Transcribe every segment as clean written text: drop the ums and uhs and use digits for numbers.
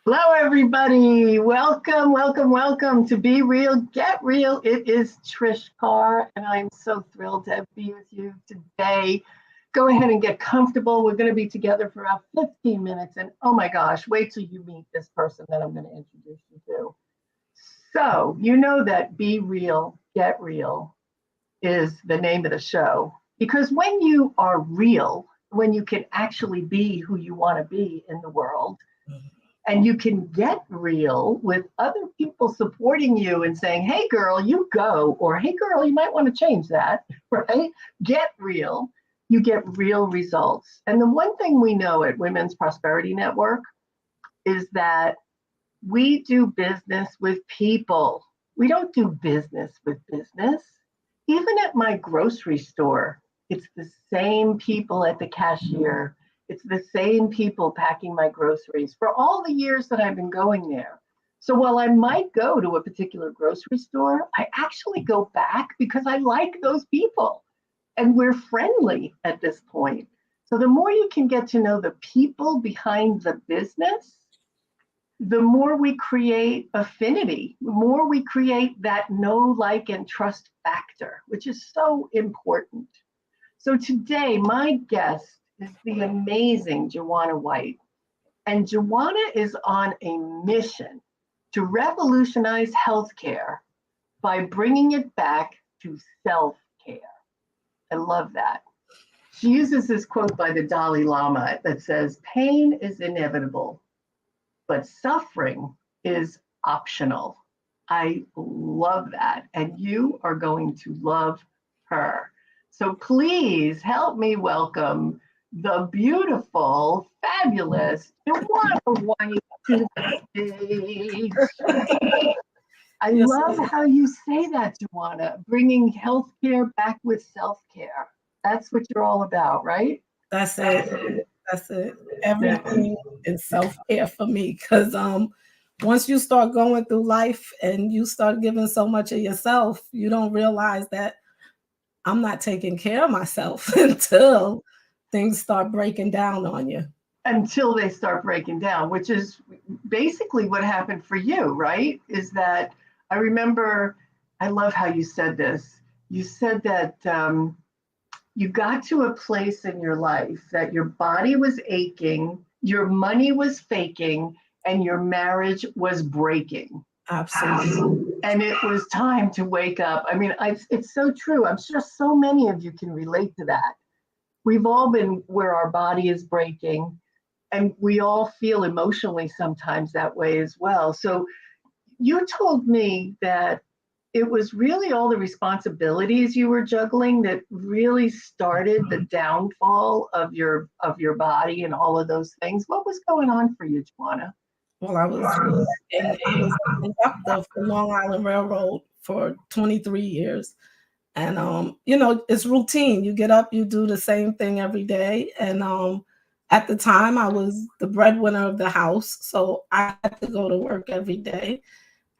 Hello, everybody. Welcome, welcome, welcome to Be Real, Get Real. It is Trish Carr, and I'm so thrilled to be with you today. Go ahead and get comfortable. We're going to be together for about 15 minutes. And oh my gosh, wait till you meet this person that I'm going to introduce you to. So, you know that Be Real, Get Real is the name of the show. Because when you are real, when you can actually be who you want to be in the world, and you can get real with other people supporting you and saying, hey, girl, you go, or hey, girl, you might want to change that, right? Get real. You get real results. And the one thing we know at Women's Prosperity Network is that we do business with people. We don't do business with business. Even at my grocery store, it's the same people at the cashier. It's the same people packing my groceries for all the years that I've been going there. So while I might go to a particular grocery store, I actually go back because I like those people and we're friendly at this point. So the more you can get to know the people behind the business, the more we create affinity, the more we create that know, like, and trust factor, which is so important. So today, my guest is the amazing Jewana White. And Jewana is on a mission to revolutionize healthcare by bringing it back to self-care. I love that. She uses this quote by the Dalai Lama that says, pain is inevitable, but suffering is optional. I love that. And you are going to love her. So please help me welcome the beautiful, fabulous Jewana White to the stage. I Yes, love how you say that, Jewana, bringing healthcare back with self-care. That's what you're all about, right? that's it. That's it. Everything is self-care for me because once you start going through life and you start giving so much of yourself, you don't realize that I'm not taking care of myself until things start breaking down on you. Until they start breaking down, which is basically what happened for you, right? Is that I remember, I love how you said this. You said that you got to a place in your life that your body was aching, your money was faking, and your marriage was breaking. Absolutely. And it was time to wake up. I mean, it's so true. I'm sure so many of you can relate to that. We've all been where our body is breaking, and we all feel emotionally sometimes that way as well. So you told me that it was really all the responsibilities you were juggling that really started the downfall of your body and all of those things. What was going on for you, Jewana? Well, I was a conductor for Long Island Railroad for 23 years. And it's routine. You get up, you do the same thing every day. And at the time I was the breadwinner of the house, so I had to go to work every day.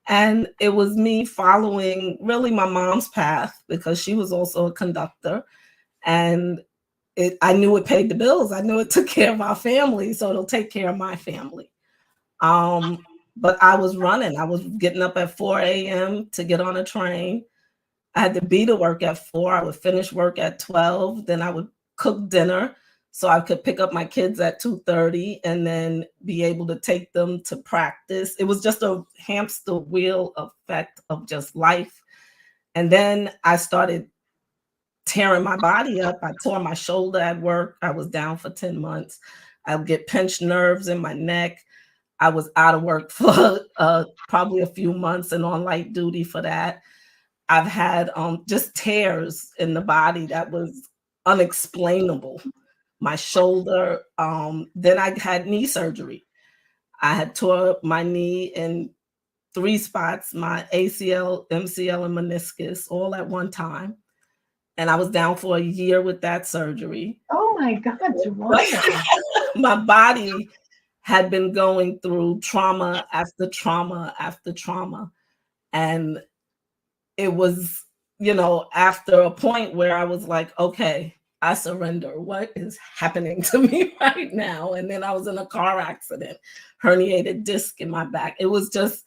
And it was me following really my mom's path because she was also a conductor. And I knew it paid the bills. I knew it took care of our family, so it'll take care of my family. Um, but I was running. I was getting up at 4 a.m. to get on a train. I had to be to work at 4. I would finish work at 12. Then I would cook dinner so I could pick up my kids at 2:30 and then be able to take them to practice. It was just a hamster wheel effect of just life. And then I started tearing my body up. I tore my shoulder at work. I was down for 10 months. I would get pinched nerves in my neck. I was out of work for probably a few months and on light duty for that. I've had just tears in the body that was unexplainable. My shoulder, then I had knee surgery. I had tore my knee in 3 spots, my ACL, MCL, and meniscus all at one time. And I was down for a year with that surgery. Oh my God, Jewana. My body had been going through trauma after trauma after trauma. And it was, after a point where I was like, okay, I surrender. What is happening to me right now? And then I was in a car accident, herniated disc in my back. It was just,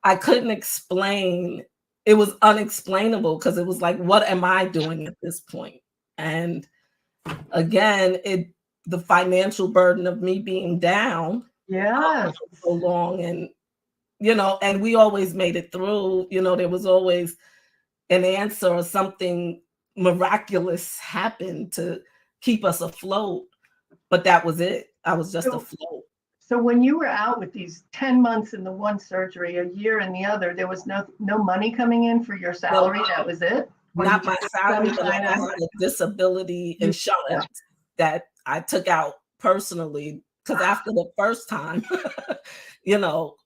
I couldn't explain. It was unexplainable because it was like, what am I doing at this point? And again, the financial burden of me being down Yeah. for so long, and and we always made it through. There was always an answer or something miraculous happened to keep us afloat. But that was it. I was just afloat. So when you were out with these 10 months in the one surgery, a year in the other, there was no money coming in for your salary. That was it? Not my salary, but I had a disability insurance that I took out personally, because after the first time,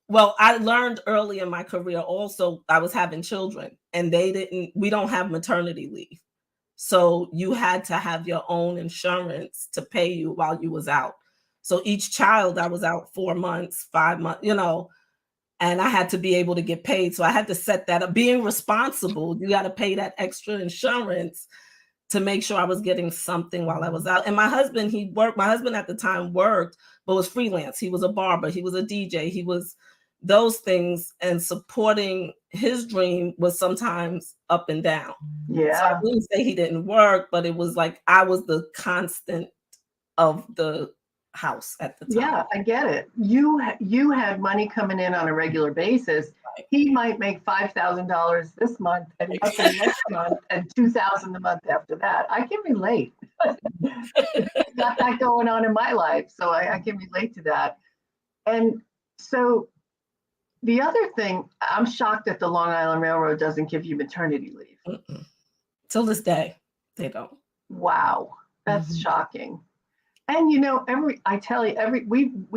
well, I learned early in my career also, I was having children, and we don't have maternity leave. So you had to have your own insurance to pay you while you was out. So each child, I was out 4 months, 5 months, and I had to be able to get paid. So I had to set that up. Being responsible, you got to pay that extra insurance to make sure I was getting something while I was out. And my husband, my husband at the time worked, but was freelance. He was a barber. He was a DJ. He was those things, and supporting his dream was sometimes up and down. Yeah. So I wouldn't say he didn't work, but it was like I was the constant of the house at the time. Yeah, I get it. You had money coming in on a regular basis. Right. He might make $5,000 this month and nothing next month and $2,000 the month after that. I can relate. Got that going on in my life, so I can relate to that. And so the other thing, I'm shocked that the Long Island Railroad doesn't give you maternity leave. Mm-mm. Till this day, they don't. Wow, that's shocking. And we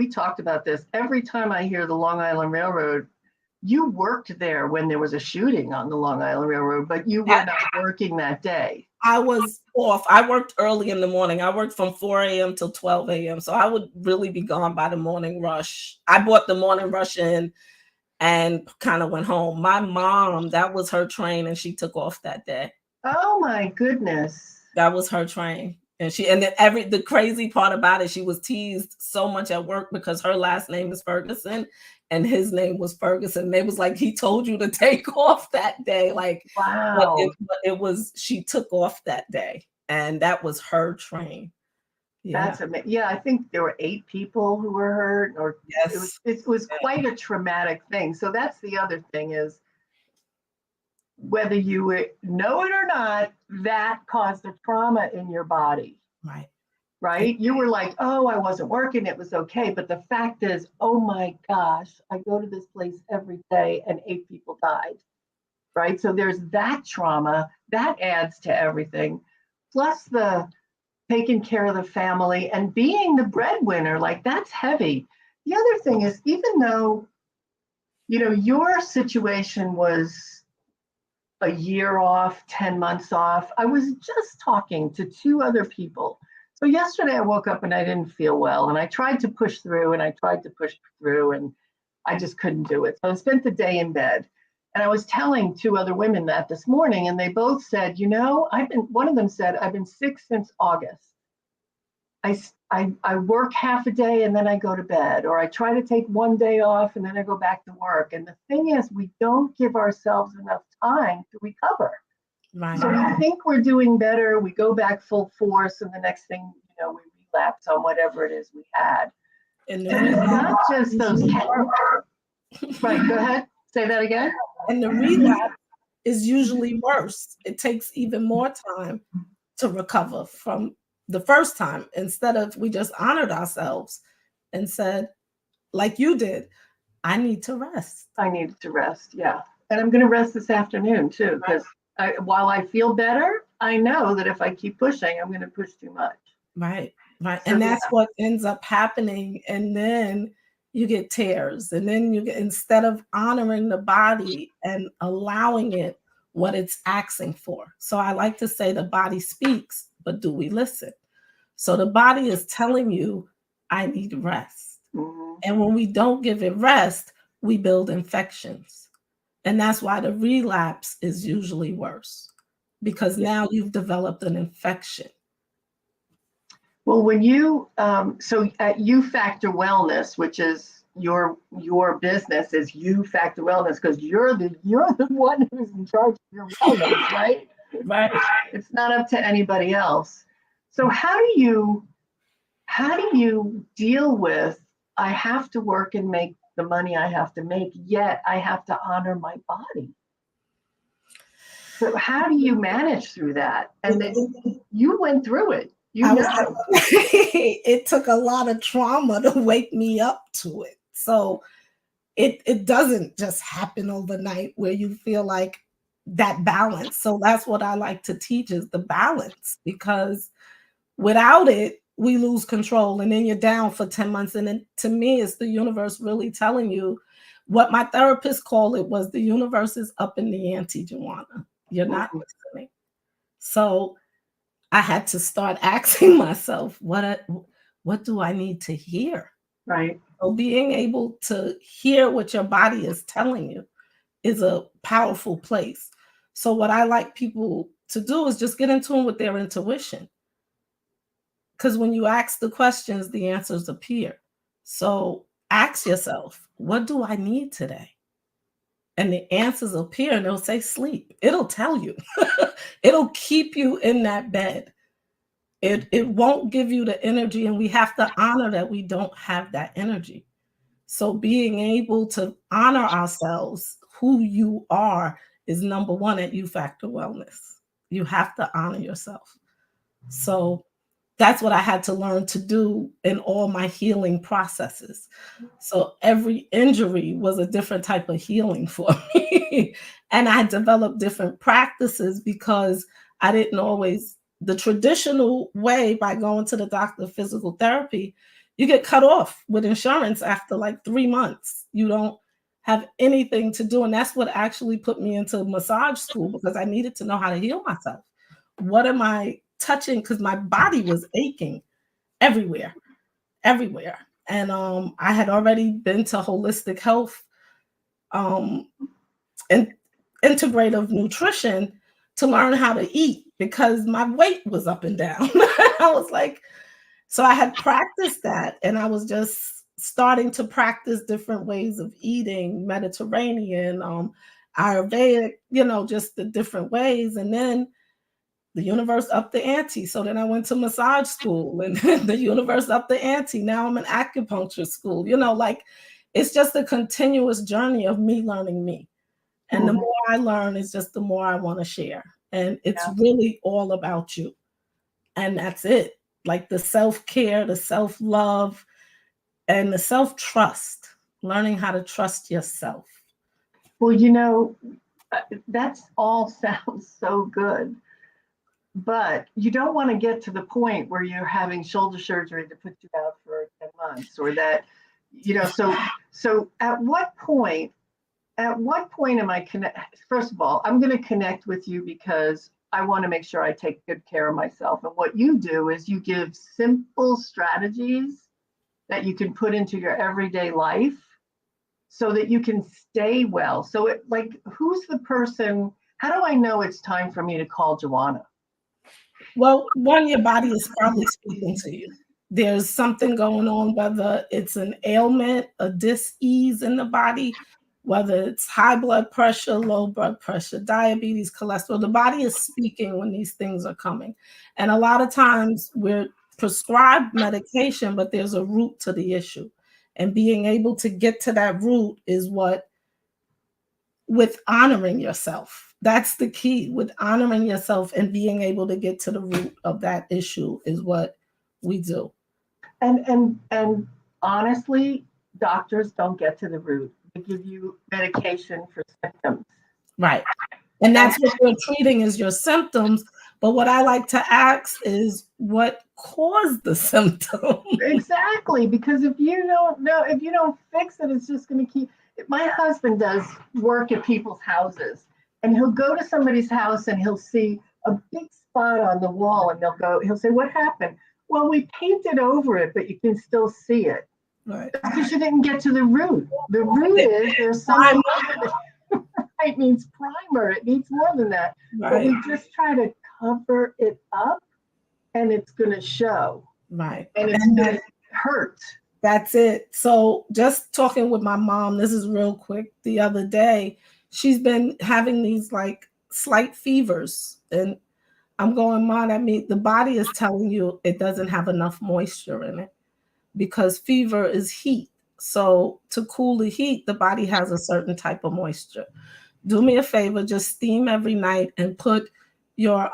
talked about this. Every time I hear the Long Island Railroad, you worked there when there was a shooting on the Long Island Railroad, but you were not working that day. I was off. I worked early in the morning. I worked from 4 a.m. till 12 a.m. So I would really be gone by the morning rush. I bought the morning rush in and kind of went home. My mom, that was her train, and she took off that day. Oh my goodness. That was her train. And then the crazy part about it, she was teased so much at work because her last name is Ferguson and his name was Ferguson. They was like, he told you to take off that day. Like, wow. It was, she took off that day, and that was her train. Yeah. That's amazing. Yeah, I think there were 8 people who were hurt, or yes. It was quite a traumatic thing. So that's the other thing is, whether you know it or not, that caused a trauma in your body. Right? You were like, oh, I wasn't working, it was okay. But the fact is, oh my gosh, I go to this place every day and 8 people died. Right? So there's that trauma that adds to everything. Plus the taking care of the family and being the breadwinner, like that's heavy. The other thing is, even though, your situation was a year off, 10 months off, I was just talking to 2 other people. So yesterday I woke up and I didn't feel well, and I tried to push through and I just couldn't do it. So I spent the day in bed, and I was telling 2 other women that this morning, and they both said, one of them said, I've been sick since August. I work half a day and then I go to bed, or I try to take one day off and then I go back to work. And the thing is, we don't give ourselves enough time to recover. Right. So we think we're doing better. We go back full force, and the next thing, we relapse on whatever it is we had. And it's not just those. Right. Go ahead. Say that again. And the relapse is usually worse. It takes even more time to recover from the first time, instead of we just honored ourselves and said, like you did, I need to rest. I need to rest. Yeah. And I'm going to rest this afternoon too, because while I feel better, I know that if I keep pushing, I'm going to push too much. Right. So, and that's what ends up happening. And then you get tears, and then instead of honoring the body and allowing it what it's asking for. So I like to say the body speaks, but do we listen? So the body is telling you, I need rest. Mm-hmm. And when we don't give it rest, we build infections. And that's why the relapse is usually worse, because now you've developed an infection. Well, when you so at You Factor Wellness, which is your business, is You Factor Wellness, because you're the one who's in charge of your wellness, right? Right. It's not up to anybody else. So how do you deal with, I have to work and make the money I have to make, yet I have to honor my body? So how do you manage through that? And then you went through it. You I was know. it took a lot of trauma to wake me up to it. So it doesn't just happen overnight where you feel like that balance. So that's what I like to teach is the balance, because without it, we lose control and then you're down for 10 months. And then to me, it's the universe really telling you what my therapist called it was the universe is up in the ante, Jewana. You're not listening. So I had to start asking myself, what do I need to hear? Right. So being able to hear what your body is telling you is a powerful place. So what I like people to do is just get in tune with their intuition. Because when you ask the questions, the answers appear. So ask yourself, what do I need today? And the answers appear and they'll say sleep. It'll tell you. It'll keep you in that bed. It won't give you the energy, and we have to honor that we don't have that energy. So being able to honor ourselves, who you are, is number one at You Factor Wellness. You have to honor yourself. So that's what I had to learn to do in all my healing processes. So every injury was a different type of healing for me. And I developed different practices because I didn't always, the traditional way by going to the doctor, physical therapy, you get cut off with insurance after like 3 months. You don't have anything to do. And that's what actually put me into massage school, because I needed to know how to heal myself. What am I touching? Because my body was aching everywhere, everywhere. And I had already been to holistic health and integrative nutrition to learn how to eat, because my weight was up and down. I was like, so I had practiced that, and I was just starting to practice different ways of eating, Mediterranean, Ayurvedic, just the different ways. And then the universe upped the ante. So then I went to massage school, and the universe upped the ante. Now I'm in acupuncture school. Like it's just a continuous journey of me learning me. And the more I learn, it's just the more I want to share. And it's really all about you. And that's it. Like the self-care, the self-love, and the self-trust, learning how to trust yourself. Well, that's all sounds so good. But you don't want to get to the point where you're having shoulder surgery to put you out for 10 months, or that, so at what point am I connect? First of all, I'm going to connect with you because I want to make sure I take good care of myself. And what you do is you give simple strategies that you can put into your everyday life so that you can stay well. So who's the person, how do I know it's time for me to call Jewana? Well, one, your body is probably speaking to you. There's something going on, whether it's an ailment, a dis-ease in the body, whether it's high blood pressure, low blood pressure, diabetes, cholesterol. The body is speaking when these things are coming. And a lot of times we're prescribed medication, but there's a root to the issue. And being able to get to that root is what, with honoring yourself. That's the key. With honoring yourself and being able to get to the root of that issue is what we do. And honestly, doctors don't get to the root. They give you medication for symptoms. Right. And that's what you're treating is your symptoms. But what I like to ask is what caused the symptom? Exactly. Because if you don't fix it, it's just going to keep. My husband does work at people's houses, and he'll go to somebody's house and he'll see a big spot on the wall, and he'll say, "What happened?" Well, we painted over it, but you can still see it. Right. Because you didn't get to the root. The root is there's something. It needs primer. It needs more than that. Right. But we just try to cover it up, and it's going to show. Right. And it's And going to hurt. that's it. So just talking with my mom, this is real quick. The other day, she's been having these like slight fevers. And I'm going, Mom, I mean, the body is telling you it doesn't have enough moisture in it because fever is heat. So to cool the heat, the body has a certain type of moisture. Do me a favor, just steam every night and put your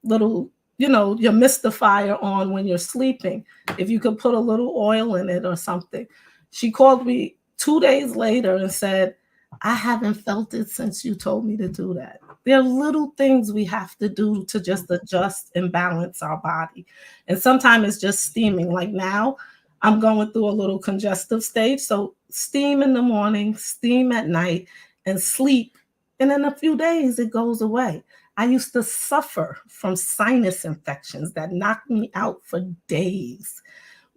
little, your mistifier on when you're sleeping. If you could put a little oil in it or something. She called me 2 days later and said, I haven't felt it since you told me to do that. There are little things we have to do to just adjust and balance our body. And sometimes it's just steaming. Like now, I'm going through a little congestive stage. So steam in the morning, steam at night, and sleep. And in a few days, it goes away. I used to suffer from sinus infections that knocked me out for days,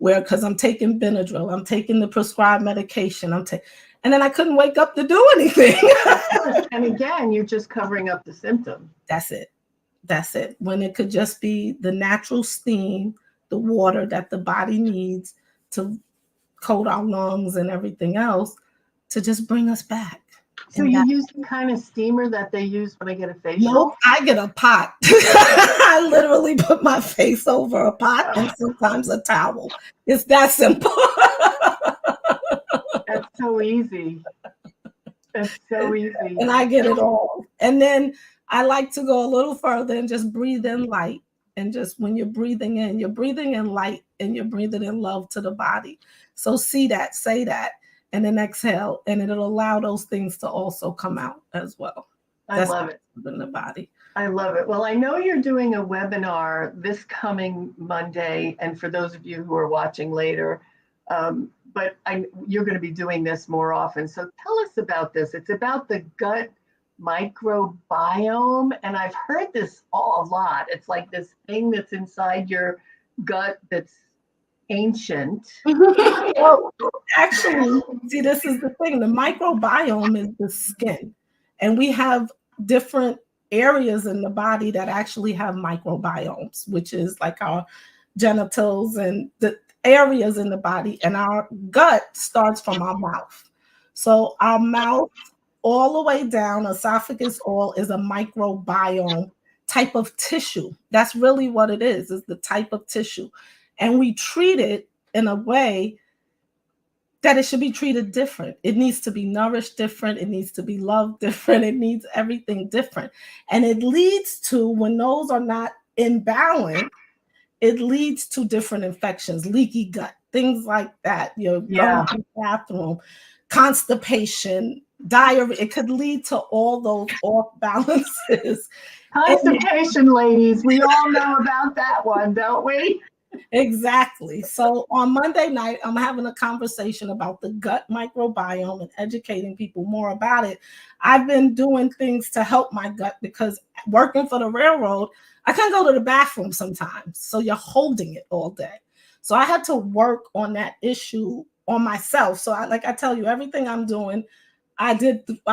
because I'm taking Benadryl, I'm taking the prescribed medication, and then I couldn't wake up to do anything. And again, you're just covering up the symptom. That's it. When it could just be the natural steam, the water that the body needs to coat our lungs and everything else to just bring us back. So you use the kind of steamer that they use when I get a facial? Nope, I get a pot. I literally put my face over a pot and sometimes a towel. It's that simple. That's so easy. That's so easy. And I get it all. And then I like to go a little further and just breathe in light. And just when you're breathing in light and you're breathing in love to the body. So see that, say that, and then exhale, and it'll allow those things to also come out as well. I love it. In the body. I love it. Well, I know you're doing a webinar this coming Monday, and for those of you who are watching later, but you're going to be doing this more often. So tell us about this. It's about the gut microbiome, and I've heard this a lot. It's like this thing that's inside your gut that's ancient. Well, actually, see, this is the thing. The microbiome is the skin, and we have different areas in the body that actually have microbiomes, which is like our genitals and the areas in the body. And our gut starts from our mouth. So our mouth all the way down, esophagus all, is a microbiome type of tissue. That's really what it is the type of tissue. And we treat it in a way that it should be treated different. It needs to be nourished different. It needs to be loved different. It needs everything different. And it leads to, when those are not in balance, it leads to different infections, leaky gut, things like that. You're going to the bathroom, constipation, diarrhea. It could lead to all those off balances. Constipation, ladies. We all know about that one, don't we? Exactly. So on Monday night, I'm having a conversation about the gut microbiome and educating people more about it. I've been doing things to help my gut because working for the railroad, I can't go to the bathroom sometimes. So you're holding it all day. So I had to work on that issue on myself. So I tell you, everything I'm doing, I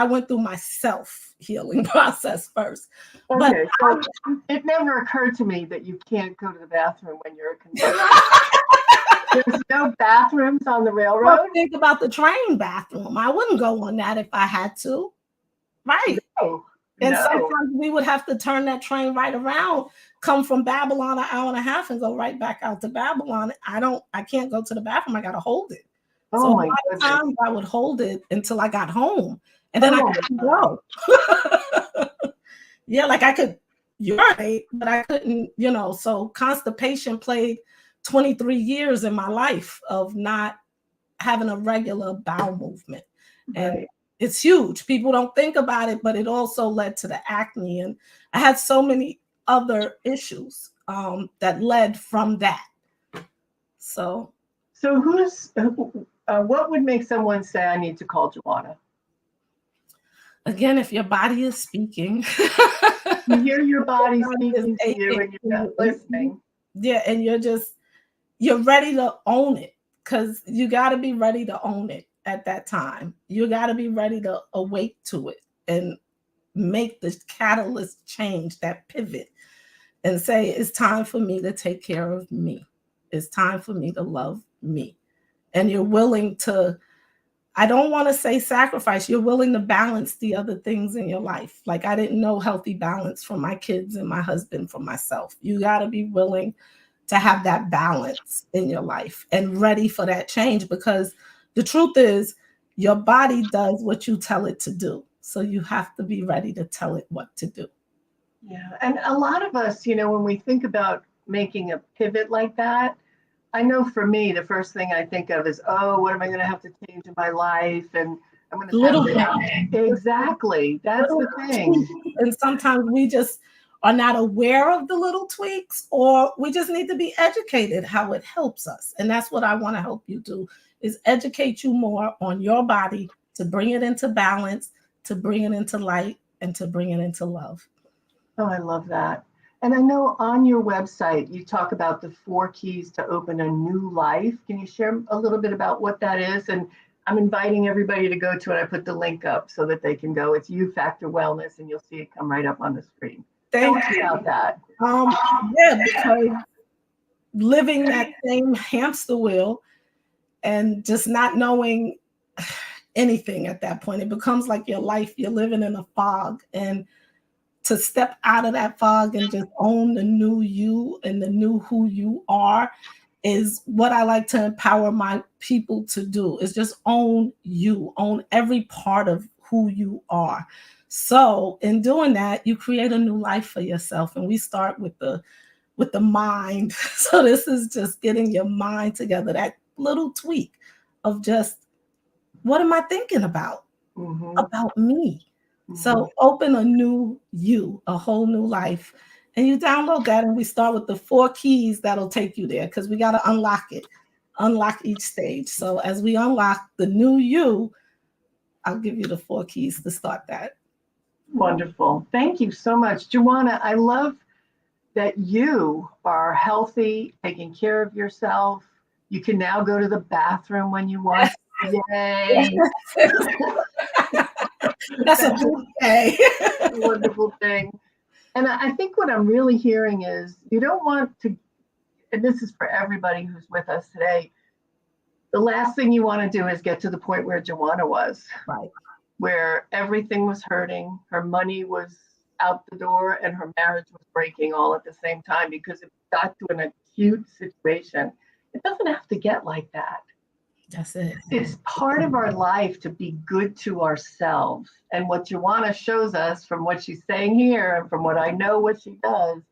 went through my self-healing process first. Okay, but so it never occurred to me that you can't go to the bathroom when you're a conductor. There's no bathrooms on the railroad? Well, think about the train bathroom. I wouldn't go on that if I had to. Right. No, and sometimes we would have to turn that train right around, come from Babylon an hour and a half and go right back out to Babylon. I can't go to the bathroom. I got to hold it. So a lot of times I would hold it until I got home, and then I couldn't go. Yeah, like I could urinate, but I couldn't, so constipation played 23 years in my life of not having a regular bowel movement. And it's huge. People don't think about it, but it also led to the acne. And I had so many other issues that led from that. So what would make someone say, I need to call Jewana? Again, if your body is speaking. You hear your body speaking to you and you're not listening. Yeah, and you're ready to own it, because you got to be ready to own it at that time. You got to be ready to awake to it and make the catalyst change, that pivot, and say, it's time for me to take care of me. It's time for me to love me. And you're willing to, I don't want to say sacrifice, you're willing to balance the other things in your life. Like I didn't know healthy balance for my kids and my husband, for myself. You got to be willing to have that balance in your life and ready for that change, because the truth is your body does what you tell it to do. So you have to be ready to tell it what to do. Yeah. And a lot of us, when we think about making a pivot like that, I know for me, the first thing I think of is, oh, what am I going to have to change in my life? And I'm going to Little exactly. That's the thing. And sometimes we just are not aware of the little tweaks, or we just need to be educated how it helps us. And that's what I want to help you do, is educate you more on your body to bring it into balance, to bring it into light, and to bring it into love. Oh, I love that. And I know on your website, you talk about the 4 keys to open a new life. Can you share a little bit about what that is? And I'm inviting everybody to go to it. I put the link up so that they can go. It's U Factor Wellness, and you'll see it come right up on the screen. Thank you about that. Yeah, because living that same hamster wheel and just not knowing anything at that point, it becomes like your life, you're living in a fog. And to step out of that fog and just own the new you and the new who you are is what I like to empower my people to do, is just own you, own every part of who you are. So in doing that, you create a new life for yourself. And we start with the mind. So this is just getting your mind together, that little tweak of just, what am I thinking about? About me. So open a new you, a whole new life. And you download that, and we start with the 4 keys that'll take you there, because we got to unlock each stage. So as we unlock the new you, I'll give you the 4 keys to start that. Wonderful. Thank you so much. Jewana, I love that you are healthy, taking care of yourself. You can now go to the bathroom when you want. Yay. That's a good day. Wonderful thing. And I think what I'm really hearing is you don't want to, and this is for everybody who's with us today, the last thing you want to do is get to the point where Jewana was, right, where everything was hurting, her money was out the door, and her marriage was breaking all at the same time, because it got to an acute situation. It doesn't have to get like that. That's it. It's part of our life to be good to ourselves. And what Jewana shows us, from what she's saying here and from what I know what she does,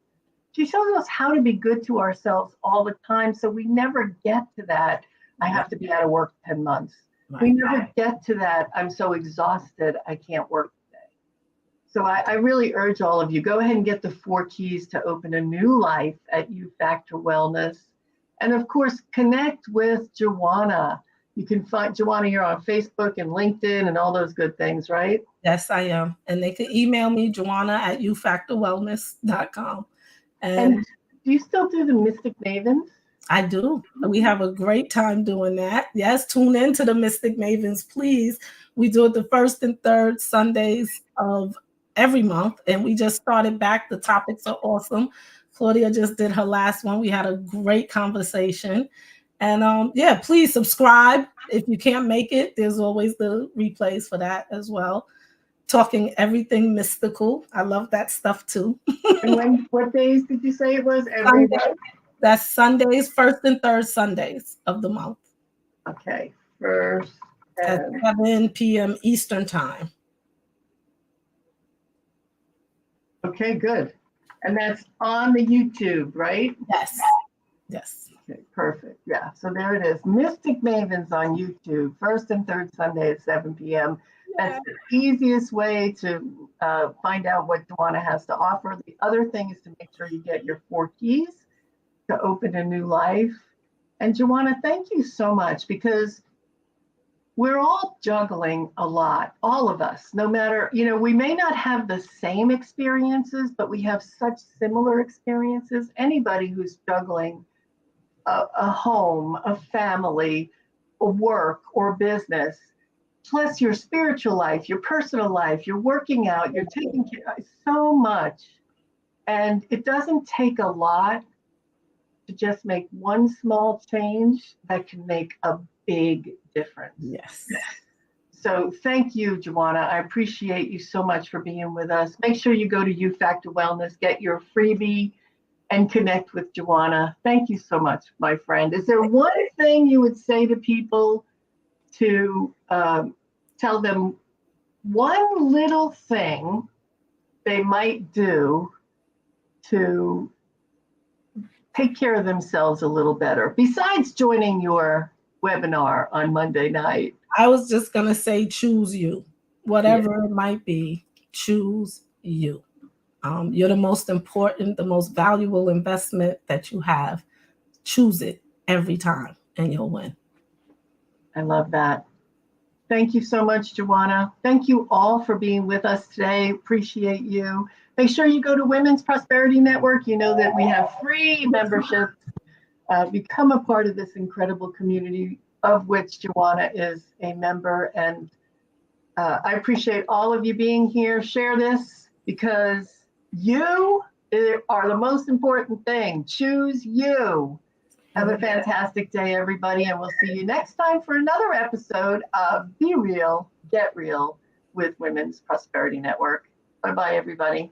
she shows us how to be good to ourselves all the time. So we never get to that, I have to be out of work 10 months. Right. We never get to that, I'm so exhausted, I can't work today. So I really urge all of you, go ahead and get the 4 keys to open a new life at U Factor Wellness. And of course, connect with Jewana. You can find Jewana here on Facebook and LinkedIn and all those good things, right? Yes, I am. And they can email me, Jewana@ufactorwellness.com. And do you still do the Mystic Mavens? I do. We have a great time doing that. Yes, tune into the Mystic Mavens, please. We do it the first and third Sundays of every month. And we just started back. The topics are awesome. Claudia just did her last one. We had a great conversation. And yeah, please subscribe. If you can't make it, there's always the replays for that as well. Talking everything mystical. I love that stuff too. And what days did you say it was? Every day? That's Sundays, first and third Sundays of the month. Okay, first at 7 p.m. Eastern time. Okay, good. And that's on the YouTube, right? Yes. Yes. Okay, perfect. Yeah, so there it is. Mystic Mavens on YouTube, first and third Sunday at 7 p.m. That's the easiest way to find out what Jewana has to offer. The other thing is to make sure you get your 4 keys to open a new life. And Jewana, thank you so much, because we're all juggling a lot, all of us, no matter, we may not have the same experiences, but we have such similar experiences. Anybody who's juggling a home, a family, a work or business, plus your spiritual life, your personal life, you're working out, you're taking care of so much. And it doesn't take a lot to just make one small change that can make a big difference. Yes. So thank you, Jewana. I appreciate you so much for being with us. Make sure you go to U Factor Wellness, get your freebie, and connect with Jewana. Thank you so much, my friend. Is there one thing you would say to people to tell them one little thing they might do to take care of themselves a little better, besides joining your webinar on Monday night? I was just going to say, choose you. Whatever it might be, choose you. You're the most important, the most valuable investment that you have. Choose it every time and you'll win. I love that. Thank you so much, Jewana. Thank you all for being with us today. Appreciate you. Make sure you go to Women's Prosperity Network. You know that we have free memberships. Become a part of this incredible community of which Jewana is a member. And I appreciate all of you being here. Share this because you are the most important thing. Choose you. Have a fantastic day, everybody, and we'll see you next time for another episode of Be Real, Get Real with Women's Prosperity Network. Bye-bye, everybody.